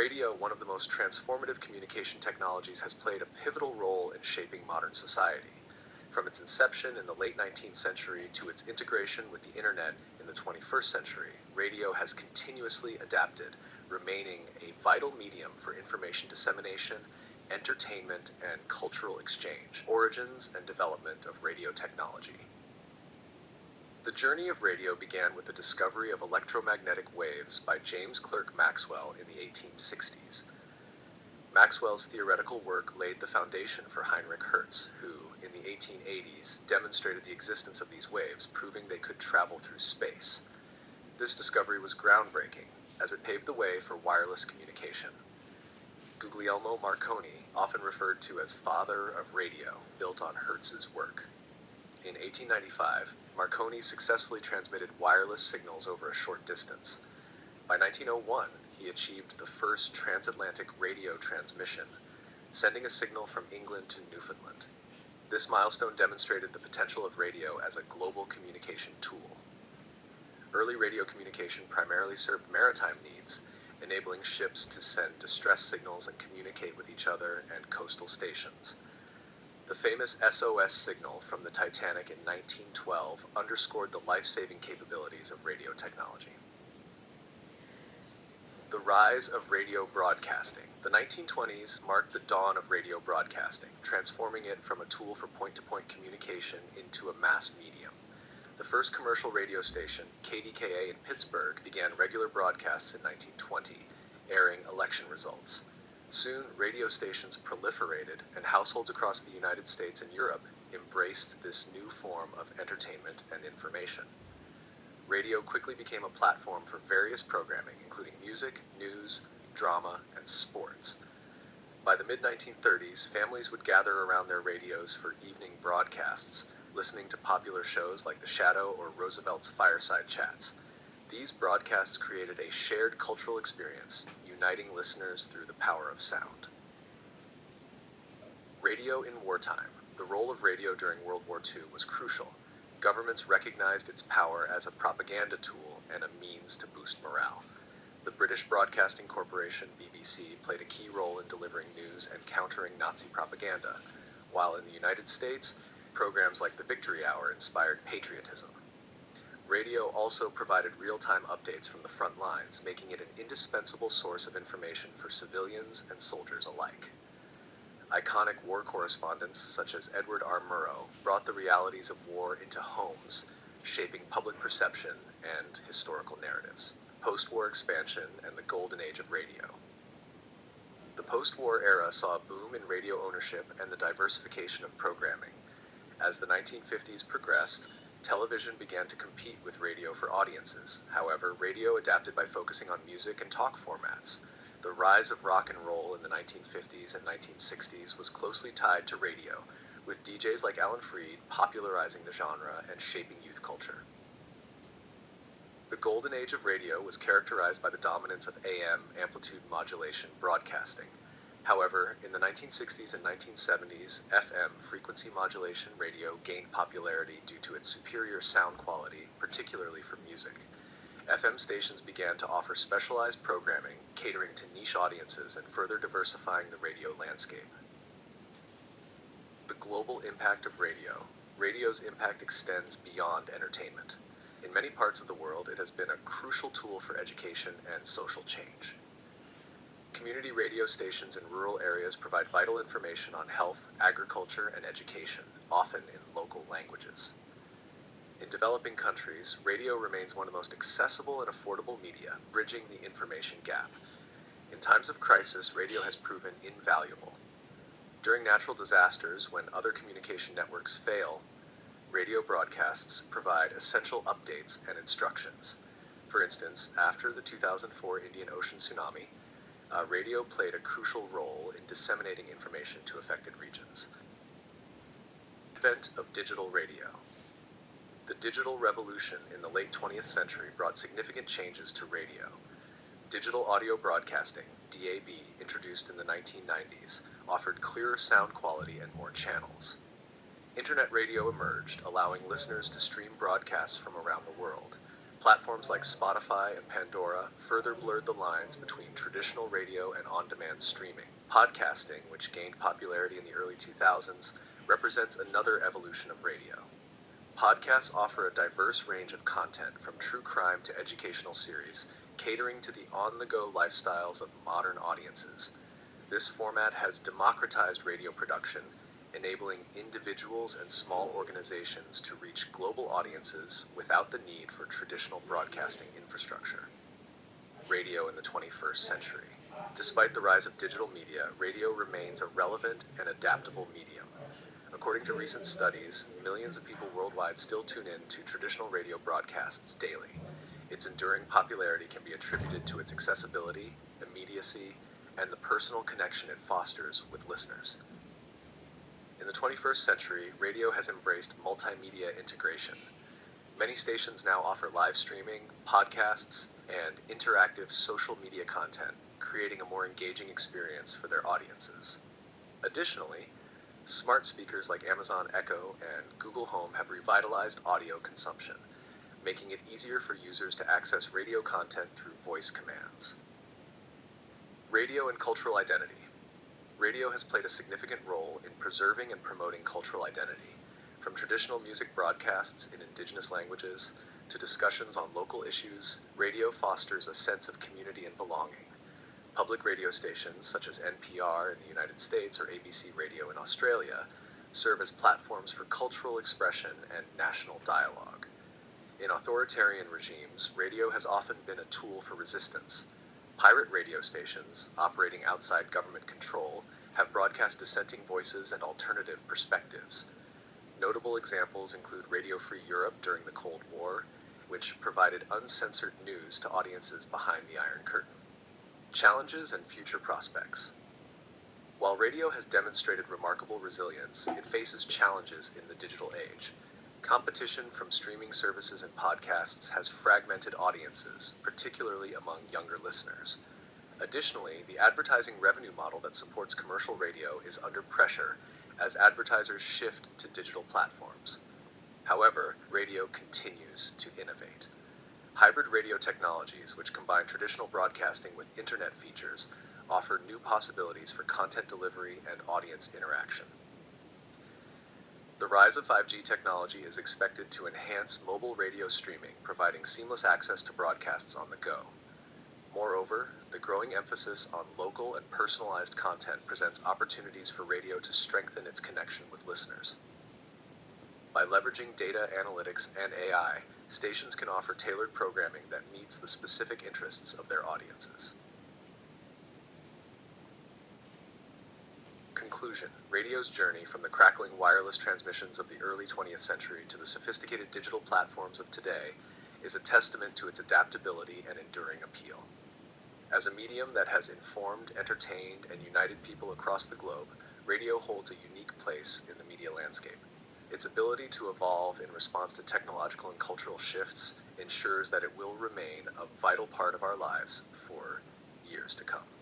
Radio, one of the most transformative communication technologies, has played a pivotal role in shaping modern society. From its inception in the late 19th century to its integration with the internet in the 21st century, radio has continuously adapted, remaining a vital medium for information dissemination, entertainment, and cultural exchange. Origins and development of radio technology. The journey of radio began with the discovery of electromagnetic waves by James Clerk Maxwell in the 1860s. Maxwell's theoretical work laid the foundation for Heinrich Hertz, who, in the 1880s, demonstrated the existence of these waves, proving they could travel through space. This discovery was groundbreaking, as it paved the way for wireless communication. Guglielmo Marconi, often referred to as father of radio, built on Hertz's work. In 1895, Marconi successfully transmitted wireless signals over a short distance. By 1901, he achieved the first transatlantic radio transmission, sending a signal from England to Newfoundland. This milestone demonstrated the potential of radio as a global communication tool. Early radio communication primarily served maritime needs, enabling ships to send distress signals and communicate with each other and coastal stations. The famous SOS signal from the Titanic in 1912 underscored the life-saving capabilities of radio technology. The rise of radio broadcasting. The 1920s marked the dawn of radio broadcasting, transforming it from a tool for point-to-point communication into a mass medium. The first commercial radio station, KDKA in Pittsburgh, began regular broadcasts in 1920, airing election results. Soon, radio stations proliferated, and households across the United States and Europe embraced this new form of entertainment and information. Radio quickly became a platform for various programming, including music, news, drama, and sports. By the mid-1930s, families would gather around their radios for evening broadcasts, listening to popular shows like The Shadow or Roosevelt's Fireside Chats. These broadcasts created a shared cultural experience, uniting listeners through the power of sound. Radio in wartime. The role of radio during World War II was crucial. Governments recognized its power as a propaganda tool and a means to boost morale. The British Broadcasting Corporation, BBC, played a key role in delivering news and countering Nazi propaganda, while in the United States, programs like the Victory Hour inspired patriotism. Radio also provided real-time updates from the front lines, making it an indispensable source of information for civilians and soldiers alike. Iconic war correspondents such as Edward R. Murrow brought the realities of war into homes, shaping public perception and historical narratives. Post-war expansion and the golden age of radio. The post-war era saw a boom in radio ownership and the diversification of programming. As the 1950s progressed, television began to compete with radio for audiences. However, radio adapted by focusing on music and talk formats. The rise of rock and roll in the 1950s and 1960s was closely tied to radio, with DJs like Alan Freed popularizing the genre and shaping youth culture. The golden age of radio was characterized by the dominance of AM amplitude modulation broadcasting. However, in the 1960s and 1970s, FM frequency modulation radio gained popularity due to its superior sound quality, particularly for music. FM stations began to offer specialized programming, catering to niche audiences and further diversifying the radio landscape. The global impact of radio. Radio's impact extends beyond entertainment. In many parts of the world, it has been a crucial tool for education and social change. Community radio stations in rural areas provide vital information on health, agriculture, and education, often in local languages. In developing countries, radio remains one of the most accessible and affordable media, bridging the information gap. In times of crisis, radio has proven invaluable. During natural disasters, when other communication networks fail, radio broadcasts provide essential updates and instructions. For instance, after the 2004 Indian Ocean tsunami, radio played a crucial role in disseminating information to affected regions. Advent of digital radio. The digital revolution in the late 20th century brought significant changes to radio. Digital audio broadcasting, DAB, introduced in the 1990s, offered clearer sound quality and more channels. Internet radio emerged, allowing listeners to stream broadcasts from around the world. Platforms like Spotify and Pandora further blurred the lines between traditional radio and on-demand streaming. Podcasting, which gained popularity in the early 2000s, represents another evolution of radio. Podcasts offer a diverse range of content from true crime to educational series, catering to the on-the-go lifestyles of modern audiences. This format has democratized radio production, enabling individuals and small organizations to reach global audiences without the need for traditional broadcasting infrastructure. Radio in the 21st century. Despite the rise of digital media, radio remains a relevant and adaptable medium. According to recent studies, millions of people worldwide still tune in to traditional radio broadcasts daily. Its enduring popularity can be attributed to its accessibility, immediacy, and the personal connection it fosters with listeners. In the 21st century, radio has embraced multimedia integration. Many stations now offer live streaming, podcasts, and interactive social media content, creating a more engaging experience for their audiences. Additionally, smart speakers like Amazon Echo and Google Home have revitalized audio consumption, making it easier for users to access radio content through voice commands. Radio and cultural identity. Radio has played a significant role in preserving and promoting cultural identity. From traditional music broadcasts in indigenous languages to discussions on local issues, radio fosters a sense of community and belonging. Public radio stations, such as NPR in the United States or ABC Radio in Australia, serve as platforms for cultural expression and national dialogue. In authoritarian regimes, radio has often been a tool for resistance. Pirate radio stations, operating outside government control, have broadcast dissenting voices and alternative perspectives. Notable examples include Radio Free Europe during the Cold War, which provided uncensored news to audiences behind the Iron Curtain. Challenges and future prospects. While radio has demonstrated remarkable resilience, it faces challenges in the digital age. Competition from streaming services and podcasts has fragmented audiences, particularly among younger listeners. Additionally, the advertising revenue model that supports commercial radio is under pressure as advertisers shift to digital platforms. However, radio continues to innovate. Hybrid radio technologies, which combine traditional broadcasting with internet features, offer new possibilities for content delivery and audience interaction. The rise of 5G technology is expected to enhance mobile radio streaming, providing seamless access to broadcasts on the go. Moreover, the growing emphasis on local and personalized content presents opportunities for radio to strengthen its connection with listeners. By leveraging data analytics and AI, stations can offer tailored programming that meets the specific interests of their audiences. Conclusion. Radio's journey from the crackling wireless transmissions of the early 20th century to the sophisticated digital platforms of today is a testament to its adaptability and enduring appeal. As a medium that has informed, entertained, and united people across the globe, radio holds a unique place in the media landscape. Its ability to evolve in response to technological and cultural shifts ensures that it will remain a vital part of our lives for years to come.